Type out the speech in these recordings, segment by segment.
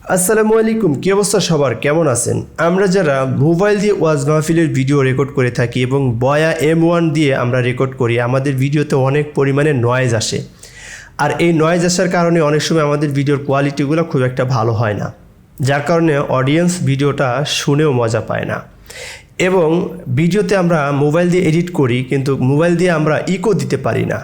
আসসালামু আলাইকুম, কী অবস্থা সবার, কেমন আছেন? আমরা যারা মোবাইল দিয়ে ওয়াজ মাহফিলের ভিডিও রেকর্ড করে থাকি এবং বয়া M1 দিয়ে আমরা রেকর্ড করি, আমাদের ভিডিওতে অনেক পরিমাণে নয়েজ আসে। আর এই নয়েজ আসার কারণে অনেক সময় আমাদের ভিডিওর কোয়ালিটিগুলো খুব একটা ভালো হয় না, যার কারণে অডিয়েন্স ভিডিওটা শুনেও মজা পায় না। এবং ভিডিওতে আমরা মোবাইল দিয়ে এডিট করি, কিন্তু মোবাইল দিয়ে আমরা ইকো দিতে পারি না।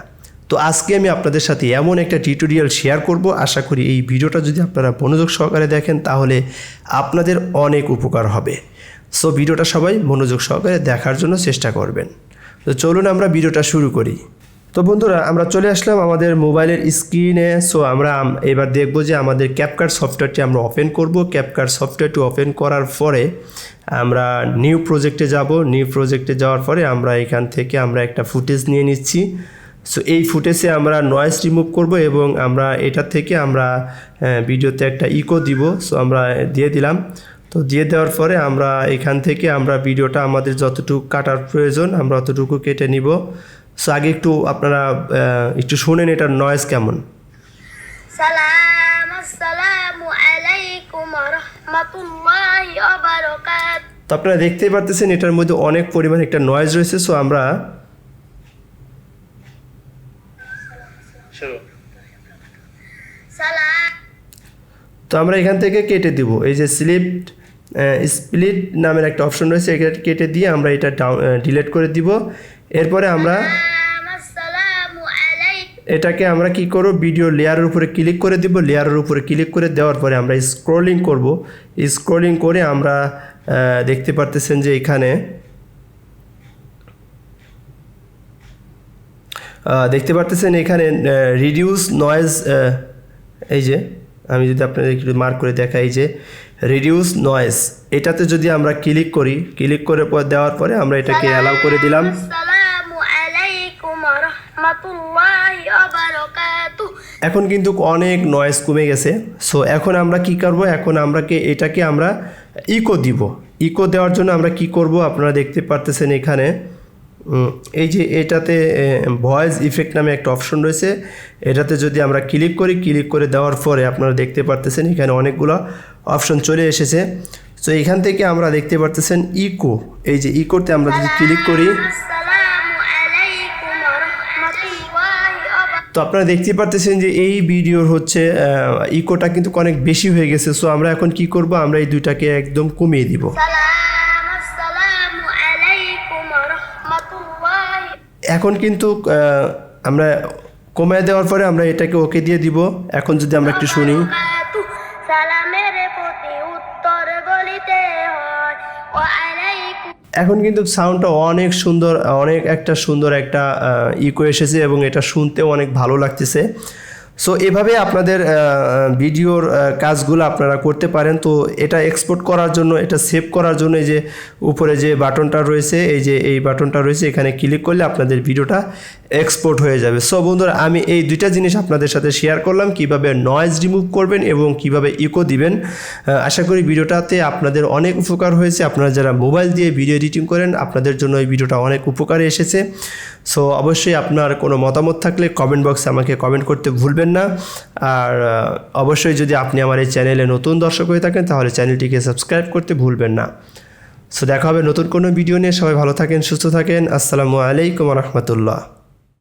তো আজকে আমি আপনাদের সাথে এমন একটা টিউটোরিয়াল শেয়ার করব। আশা করি এই ভিডিওটা যদি আপনারা মনোযোগ সহকারে দেখেন তাহলে আপনাদের অনেক উপকার হবে। সো ভিডিওটা সবাই মনোযোগ সহকারে দেখার জন্য চেষ্টা করবেন। তো চলুন আমরা ভিডিওটা শুরু করি। তো বন্ধুরা, আমরা চলে আসলাম আমাদের মোবাইলের স্ক্রিনে। সো আমরা এবার দেখব যে আমাদের ক্যাপকাট সফটওয়্যারটি আমরা ওপেন করব। ক্যাপকাট সফটওয়্যারটি ওপেন করার পরে আমরা নিউ প্রজেক্টে যাব। নিউ প্রজেক্টে যাওয়ার পরে আমরা এখান থেকে আমরা একটা ফুটেজ নিয়ে নিচ্ছি। সো এই ফুটেজে আমরা নয়েজ রিমুভ করব এবং আমরা এটা থেকে আমরা ভিডিওতে একটা ইকো দিব। সো আমরা দিয়ে দিলাম। তো দিয়ে দেওয়ার পরে আমরা এখান থেকে আমরা ভিডিওটা আমাদের যতটুকু কাটার প্রয়োজন আমরা অতটুকু কেটে নিব। সো আগে একটু আপনারা একটু শুনেন এটার নয়েজ কেমন। আসসালামু আলাইকুম ওয়া রাহমাতুল্লাহি ওয়া বারাকাতুহু। তো আপনারা দেখতেই পারতেছেন এটার মধ্যে অনেক পরিমাণে একটা নয়েজ রয়েছে। সো আমরা তো আমরা এখান থেকে কেটে দিব। এই যে স্প্লিট নামের একটা অপশন রয়েছে, এটা কেটে দিয়ে আমরা এটা ডিলিট করে দিব। এরপরে আমরা এটাকে আমরা কি করব, ভিডিও লেয়ারের উপরে ক্লিক করে দিব। লেয়ারের উপরে ক্লিক করে দেওয়ার পরে আমরা স্ক্রলিং করব। স্ক্রলিং করে আমরা দেখতে পারতেছেন যে এখানে রিডিউস নয়েজ, এই যে আমি যদি আপনাদের একটু মার্ক করে দেখাই, এই যে রিডিউস নয়েজ, এটাতে যদি আমরা ক্লিক করি, ক্লিক করে দেওয়ার পরে আমরা এটাকে অ্যালাউ করে দিলাম। এখন কিন্তু অনেক নয়েজ কমে গেছে। সো এখন আমরা কি করব, এখন এটাকে আমরা ইকো দিব। ইকো দেওয়ার জন্য আমরা কি করব, আপনারা দেখতে পারতেছেন এখানে এই যে এটাতে ভয়েস ইফেক্ট নামে একটা অপশন রয়েছে। এটাতে যদি আমরা ক্লিক করি, ক্লিক করে দেওয়ার পরে আপনারা দেখতে পারতেছেন এখানে অনেকগুলো অপশন চলে এসেছে। সো এখান থেকে আমরা দেখতে পারতেছেন ইকো, এই যে ইকোতে আমরা যদি ক্লিক করি, তো আপনারা দেখতে পারতেছেন যে এই ভিডিওর হচ্ছে ইকোটা কিন্তু অনেক বেশি হয়ে গেছে। সো আমরা এখন কি করব, আমরা এই দুইটাকে একদম কমিয়ে দিব। এখন কিন্তু আমরা কমিয়ে দেওয়ার পরে আমরা এটাকে ওকে দিয়ে দিব। এখন যদি আমরা একটু শুনি, এখন কিন্তু সাউন্ডটা অনেক সুন্দর, সুন্দর একটা ইকো এসেছে এবং এটা শুনতেও অনেক ভালো লাগতেছে। সো এভাবে আপনাদের ভিডিওর কাজগুলো আপনারা করতে পারেন। তো এটা এক্সপোর্ট করার জন্য, এটা সেভ করার জন্য এই যে উপরে যে বাটনটা রয়েছে, এই বাটনটা রয়েছে, এখানে ক্লিক করলে আপনাদের ভিডিওটা এক্সপোর্ট হয়ে যাবে। সো বন্ধুরা, আমি এই দুইটা জিনিস আপনাদের সাথে শেয়ার করলাম, কিভাবে নয়েজ রিমুভ করবেন এবং কিভাবে ইকো দিবেন। আশা করি ভিডিওটাতে আপনাদের অনেক উপকার হয়েছে। আপনারা যারা মোবাইল দিয়ে ভিডিও এডিটিং করেন, আপনাদের জন্য এই ভিডিওটা অনেক উপকারে এসেছে। সো অবশ্যই আপনার কোনো মতামত থাকলে কমেন্ট বক্সে আমাকে কমেন্ট করতে ভুলবেন না। আর অবশ্যই যদি আপনি আমার এই চ্যানেলে নতুন দর্শক হয়ে থাকেন তাহলে চ্যানেলটিকে সাবস্ক্রাইব করতে ভুলবেন না। সো দেখা হবে নতুন কোনো ভিডিও নিয়ে। সবাই ভালো থাকেন, সুস্থ থাকেন। আসসালামু আলাইকুম ওয়া রাহমাতুল্লাহ।